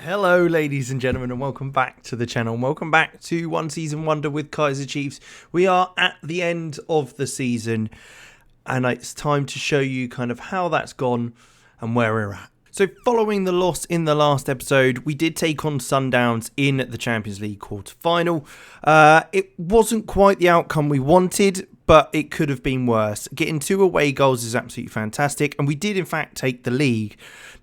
Hello ladies and gentlemen, and welcome back to the channel. Welcome back to One Season Wonder with Kaizer Chiefs. We are at the end of the season and it's time to show you kind of how that's gone and where we're at. So following the loss in the last episode, we did take on Sundowns in the Champions League quarter-final. It wasn't quite the outcome we wanted, but it could have been worse. Getting 2 away goals is absolutely fantastic, and we did in fact take the league.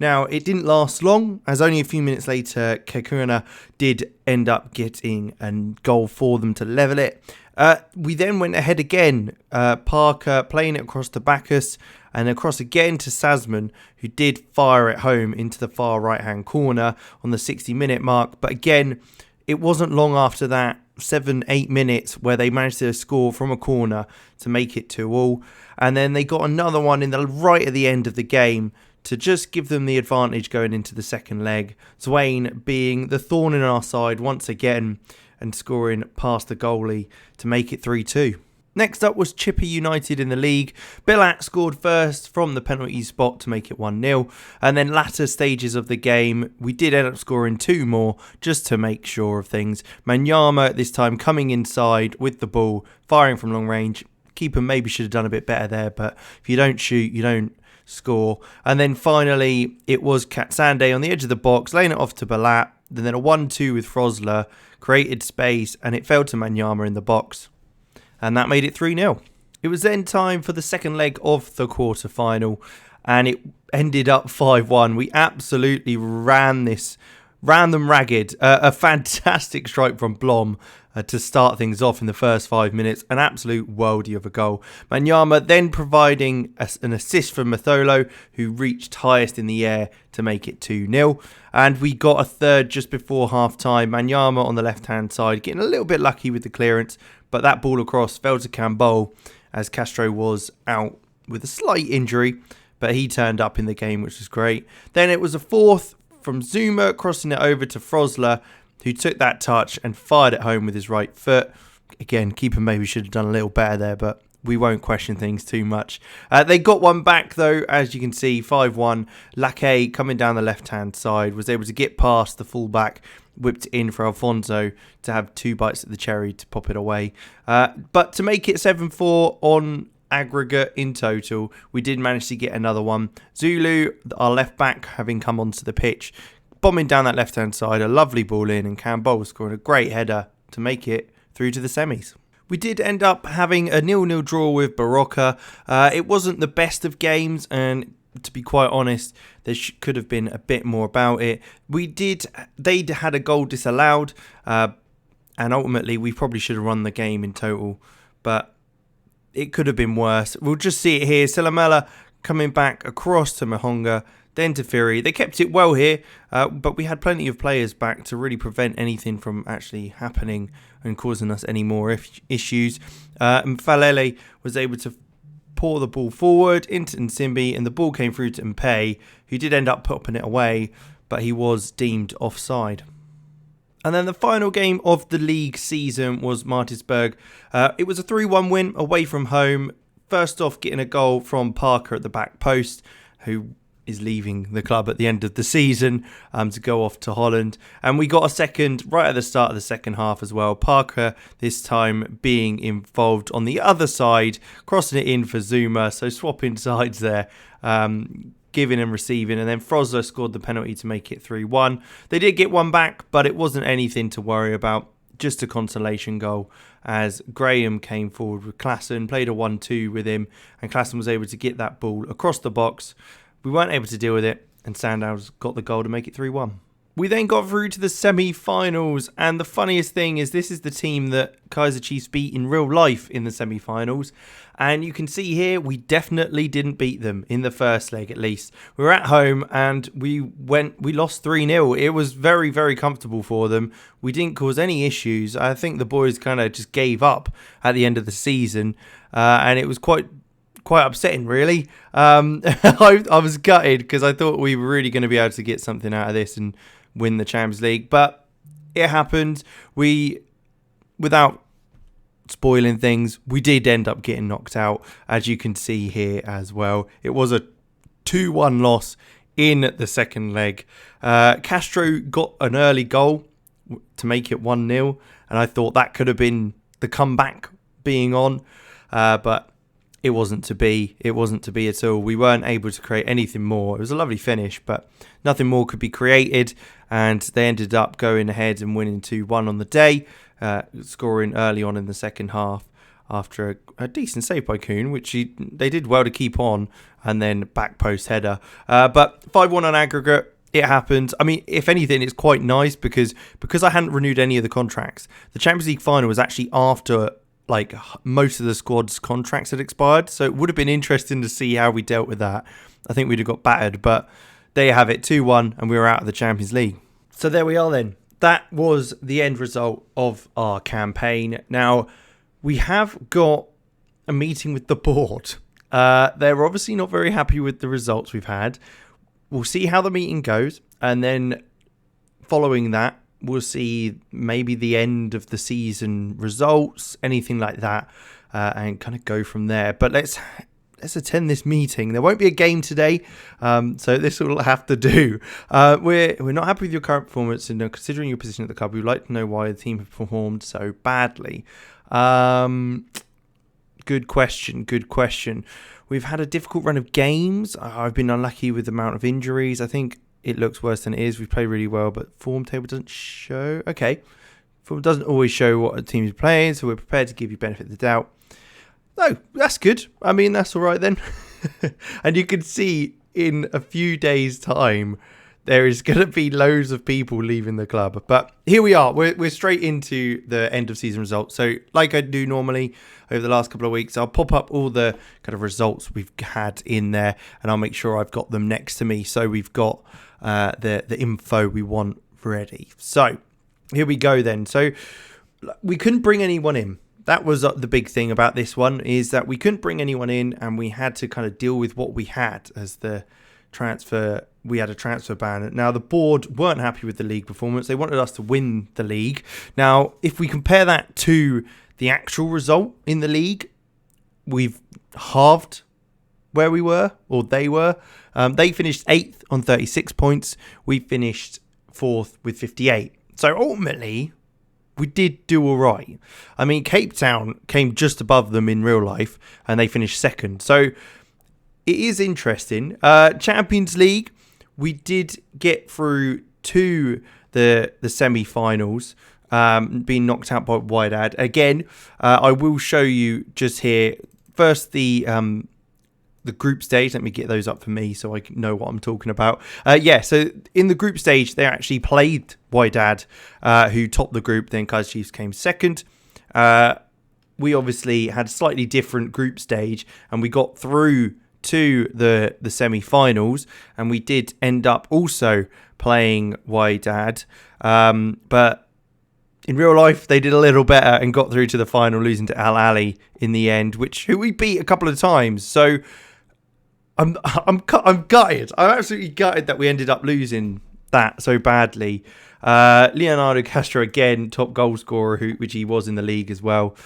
Now, it didn't last long, as only a few minutes later, Kaizer did end up getting a goal for them to level it. We then went ahead again, Parker playing it across to Bacchus, and across again to Sasman, who did fire it home into the far right-hand corner on the 60-minute mark. But again, it wasn't long after that, 7-8 minutes, where they managed to score from a corner to make it 2-2. And then they got another one in the right at the end of the game to just give them the advantage going into the second leg. Swain being the thorn in our side once again and scoring past the goalie to make it 3-2. Next up was Chipper United in the league. Billat scored first from the penalty spot to make it 1-0. And then latter stages of the game, we did end up scoring 2 more just to make sure of things. Manyama this time coming inside with the ball, firing from long range. Keeper maybe should have done a bit better there, but if you don't shoot, you don't score. And then finally, it was Katsande on the edge of the box, laying it off to Billat. Then a 1-2 with Frosler, created space, and it fell to Manyama in the box. And that made it 3-0. It was then time for the second leg of the quarter-final, and it ended up 5-1. We absolutely ran them ragged. A fantastic strike from Blom to start things off in the first 5 minutes. An absolute worldie of a goal. Manyama then providing an assist from Matholo, who reached highest in the air to make it 2-0. And we got a third just before half-time. Manyama on the left-hand side, getting a little bit lucky with the clearance, but that ball across fell to Campbell as Castro was out with a slight injury, but he turned up in the game, which was great. Then it was a fourth from Zuma, crossing it over to Frosler, who took that touch and fired it home with his right foot. Again, keeper maybe should have done a little better there, but we won't question things too much. They got one back, though, as you can see, 5-1. Lacay, coming down the left-hand side, was able to get past the fullback, whipped in for Alfonso to have 2 bites at the cherry to pop it away. But to make it 7-4 on aggregate in total, we did manage to get another one. Zulu, our left back, having come onto the pitch, bombing down that left-hand side, a lovely ball in, and Campbell scoring a great header to make it through to the semis. We did end up having a 0-0 draw with Barocca. It wasn't the best of games, and to be quite honest, there could have been a bit more about it. They had a goal disallowed, and ultimately we probably should have run the game in total, but it could have been worse. We'll just see it here. Silamela coming back across to Mahonga, then to Fury. They kept it well here, but we had plenty of players back to really prevent anything from actually happening and causing us any more issues. And Falele was able to pour the ball forward into Nsimbi, and the ball came through to Mpe, who did end up popping it away, but he was deemed offside. And then the final game of the league season was Martinsburg. It was a 3-1 win away from home. First off, getting a goal from Parker at the back post, who is leaving the club at the end of the season to go off to Holland. And we got a second right at the start of the second half as well. Parker this time being involved on the other side, crossing it in for Zuma. So swapping sides there, giving and receiving. And then Frosler scored the penalty to make it 3-1. They did get one back, but it wasn't anything to worry about. Just a consolation goal as Graham came forward with Klassen, played a 1-2 with him, and Klassen was able to get that ball across the box. We weren't able to deal with it, and Sundowns got the goal to make it 3-1. We then got through to the semi-finals, and the funniest thing is this is the team that Kaizer Chiefs beat in real life in the semi-finals, and you can see here we definitely didn't beat them in the first leg at least. We were at home and we lost 3-0. It was very, very comfortable for them. We didn't cause any issues. I think the boys kind of just gave up at the end of the season, and it was quite upsetting, really. I was gutted because I thought we were really going to be able to get something out of this and win the Champions League, but it happened. Without spoiling things, we did end up getting knocked out, as you can see here as well. It was a 2-1 loss in the second leg. Castro got an early goal to make it 1-0, and I thought that could have been the comeback being on, but it wasn't to be. It wasn't to be at all. We weren't able to create anything more. It was a lovely finish, but nothing more could be created, and they ended up going ahead and winning 2-1 on the day, scoring early on in the second half after a decent save by Kuhn, which they did well to keep on, and then back post header. But 5-1 on aggregate. It happened. I mean, if anything, it's quite nice because I hadn't renewed any of the contracts. The Champions League final was actually after like most of the squad's contracts had expired, so it would have been interesting to see how we dealt with that. I think we'd have got battered, but there you have it, 2-1, and we were out of the Champions League. So there we are then. That was the end result of our campaign. Now, we have got a meeting with the board. They're obviously not very happy with the results we've had. We'll see how the meeting goes, and then following that, we'll see maybe the end of the season results, anything like that, and kind of go from there. But let's attend this meeting. There won't be a game today, so this will have to do. We're not happy with your current performance, and considering your position at the club, we'd like to know why the team have performed so badly. Good question. We've had a difficult run of games. I've been unlucky with the amount of injuries. I think it looks worse than it is. We've played really well, but form table doesn't show. Okay. Form doesn't always show what a team is playing, so we're prepared to give you benefit of the doubt. No, that's good. I mean, that's all right then. And you can see in a few days' time, there is going to be loads of people leaving the club. But here we are. We're straight into the end of season results. So like I do normally over the last couple of weeks, I'll pop up all the kind of results we've had in there, and I'll make sure I've got them next to me. So we've got the info we want ready. So here we go then. So we couldn't bring anyone in. That was the big thing about this one, is that we couldn't bring anyone in, and we had to kind of deal with what we had as the transfer. We had a transfer ban. Now, the board weren't happy with the league performance. They wanted us to win the league. Now, if we compare that to the actual result in the league, we've halved where we were, or they were. They finished 8th on 36 points. We finished 4th with 58. So ultimately, we did do all right. I mean, Cape Town came just above them in real life, and they finished 2nd. So it is interesting. Champions League, we did get through to the semi-finals, being knocked out by Wydad. Again, I will show you just here. First, the group stage. Let me get those up for me so I know what I'm talking about. So in the group stage, they actually played Wydad, who topped the group. Then Kaizer Chiefs came 2nd. We obviously had a slightly different group stage, and we got through to the semi-finals, and we did end up also playing Wydad, but in real life they did a little better and got through to the final, losing to Al Ali in the end, who we beat a couple of times. So I'm gutted. I'm absolutely gutted that we ended up losing that so badly. Leonardo Castro again, top goal scorer, which he was in the league as well.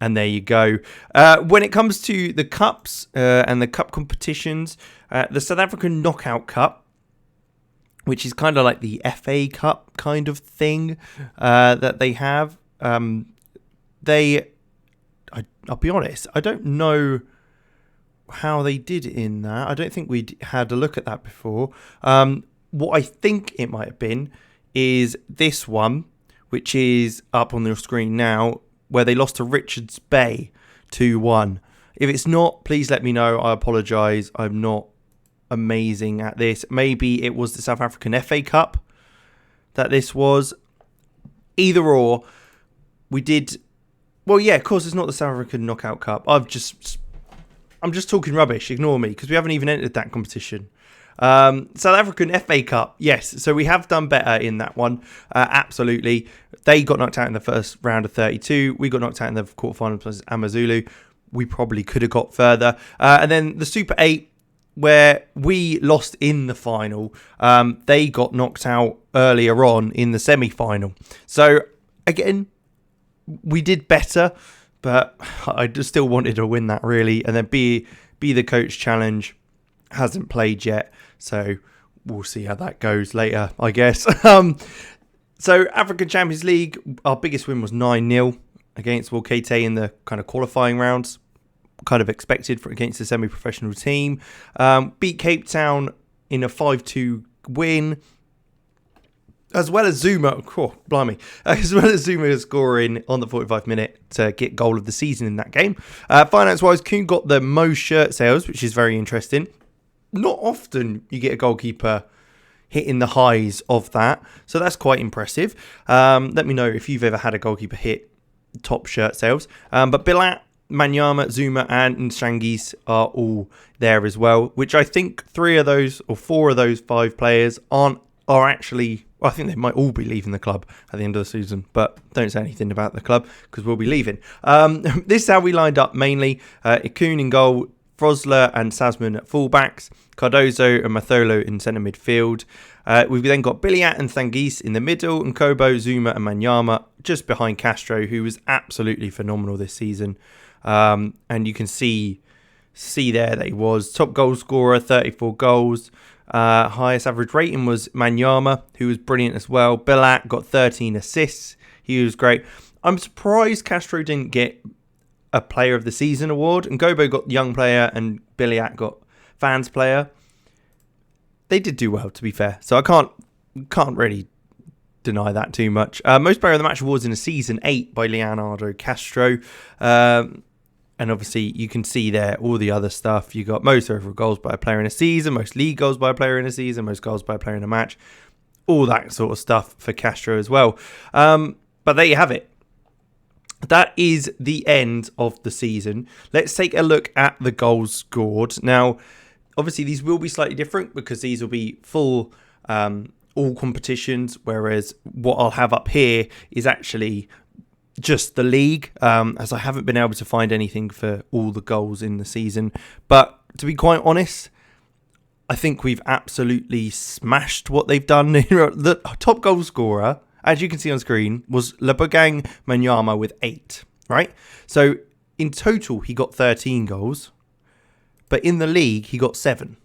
And there you go. When it comes to the cups and the cup competitions, the South African Knockout Cup, which is kind of like the FA Cup kind of thing that they have. I'll be honest, I don't know how they did in that. I don't think we'd had a look at that before. What I think it might have been is this one, which is up on the screen now, where they lost to Richards Bay 2-1. If it's not, please let me know. I apologise. I'm not amazing at this. Maybe it was the South African FA Cup that this was. Either or, we did. Well, yeah, of course, it's not the South African Knockout Cup. I'm just talking rubbish. Ignore me, because we haven't even entered that competition. South African FA Cup, yes. So we have done better in that one. Absolutely. They got knocked out in the first round of 32. We got knocked out in the quarterfinals versus Amazulu. We probably could have got further. And then the Super 8, where we lost in the final, they got knocked out earlier on in the semi-final. So again, we did better, but I just still wanted to win that really, and then be the coach challenge. hasn't played yet, so we'll see how that goes later, I guess. So African Champions League, our biggest win was 9-0 against Wolkete in the kind of qualifying rounds. Kind of expected against a semi-professional team. Beat Cape Town in a 5-2 win. As well as Zuma, as well as Zuma scoring on the 45th minute to get goal of the season in that game. Finance-wise, Kuhn got the most shirt sales, which is very interesting. Not often you get a goalkeeper hitting the highs of that, so that's quite impressive. Let me know if you've ever had a goalkeeper hit top shirt sales. But Bilat, Manyama, Zuma and Nshangis are all there as well, which I think 4 of those 5 players are actually, well, I think they might all be leaving the club at the end of the season, but don't say anything about the club because we'll be leaving. This is how we lined up mainly. Ikun in goal, Frosler and Sasman at fullbacks, Cardozo and Matholo in centre midfield. We've then got Biliat and Thangis in the middle, and Kobo, Zuma and Manyama just behind Castro, who was absolutely phenomenal this season. And you can see there that he was top goal scorer, 34 goals. Highest average rating was Manyama, who was brilliant as well. Bilat got 13 assists. He was great. I'm surprised Castro didn't get a Player of the Season award, and Gobo got Young Player and Biliat got Fans Player. They did do well, to be fair, so I can't really deny that too much. Most Player of the Match awards in a season, 8 by Leonardo Castro. And obviously you can see there all the other stuff. You got most overall goals by a player in a season, most league goals by a player in a season, most goals by a player in a match, all that sort of stuff for Castro as well. But there you have it. That is the end of the season. Let's take a look at the goals scored. Now, obviously these will be slightly different because these will be full all competitions, whereas what I'll have up here is actually just the league, as I haven't been able to find anything for all the goals in the season. But to be quite honest, I think we've absolutely smashed what they've done. The top goal scorer, as you can see on screen, was Labogang Manyama with 8, right? So in total, he got 13 goals, but in the league, he got 7,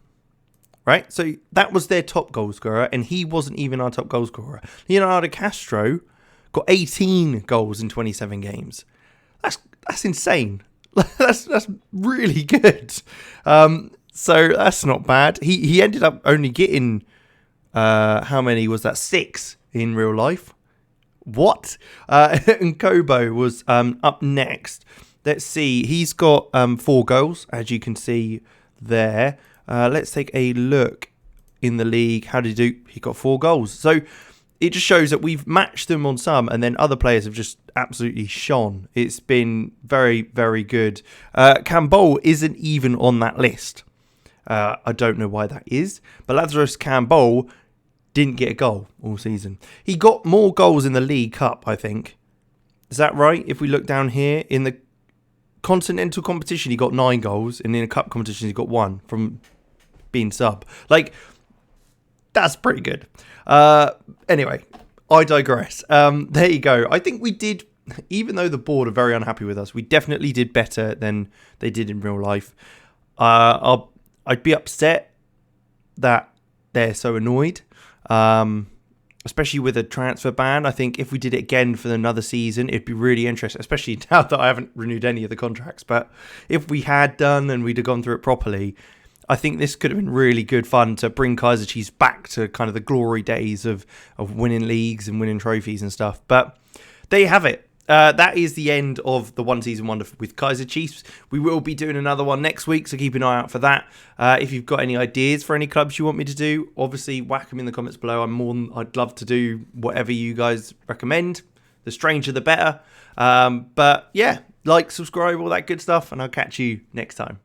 right? So that was their top goal scorer, and he wasn't even our top goal scorer. Leonardo Castro got 18 goals in 27 games. That's insane. That's really good. So that's not bad. He ended up only getting how many was that? 6 in real life. What? And Kobo was up next. Let's see. He's got 4 goals, as you can see there. Let's take a look in the league. How did he do? He got 4 goals. So it just shows that we've matched them on some, and then other players have just absolutely shone. It's been very, very good. Campbell isn't even on that list. I don't know why that is, but Lazarus Campbell didn't get a goal all season. He got more goals in the League Cup, I think. Is that right? If we look down here, in the continental competition, he got 9 goals, and in a cup competition, he got 1 from being sub. That's pretty good. Anyway, I digress. There you go. I think we did, even though the board are very unhappy with us, we definitely did better than they did in real life. I'd be upset that they're so annoyed, especially with a transfer ban. I think if we did it again for another season, it'd be really interesting, especially now that I haven't renewed any of the contracts. But if we had done and we'd have gone through it properly, I think this could have been really good fun to bring Kaizer Chiefs back to kind of the glory days of winning leagues and winning trophies and stuff. But there you have it. That is the end of the One Season Wonder with Kaizer Chiefs. We will be doing another one next week, so keep an eye out for that. If you've got any ideas for any clubs you want me to do, obviously whack them in the comments below. I'd love to do whatever you guys recommend. The stranger, the better. But yeah, like, subscribe, all that good stuff, and I'll catch you next time.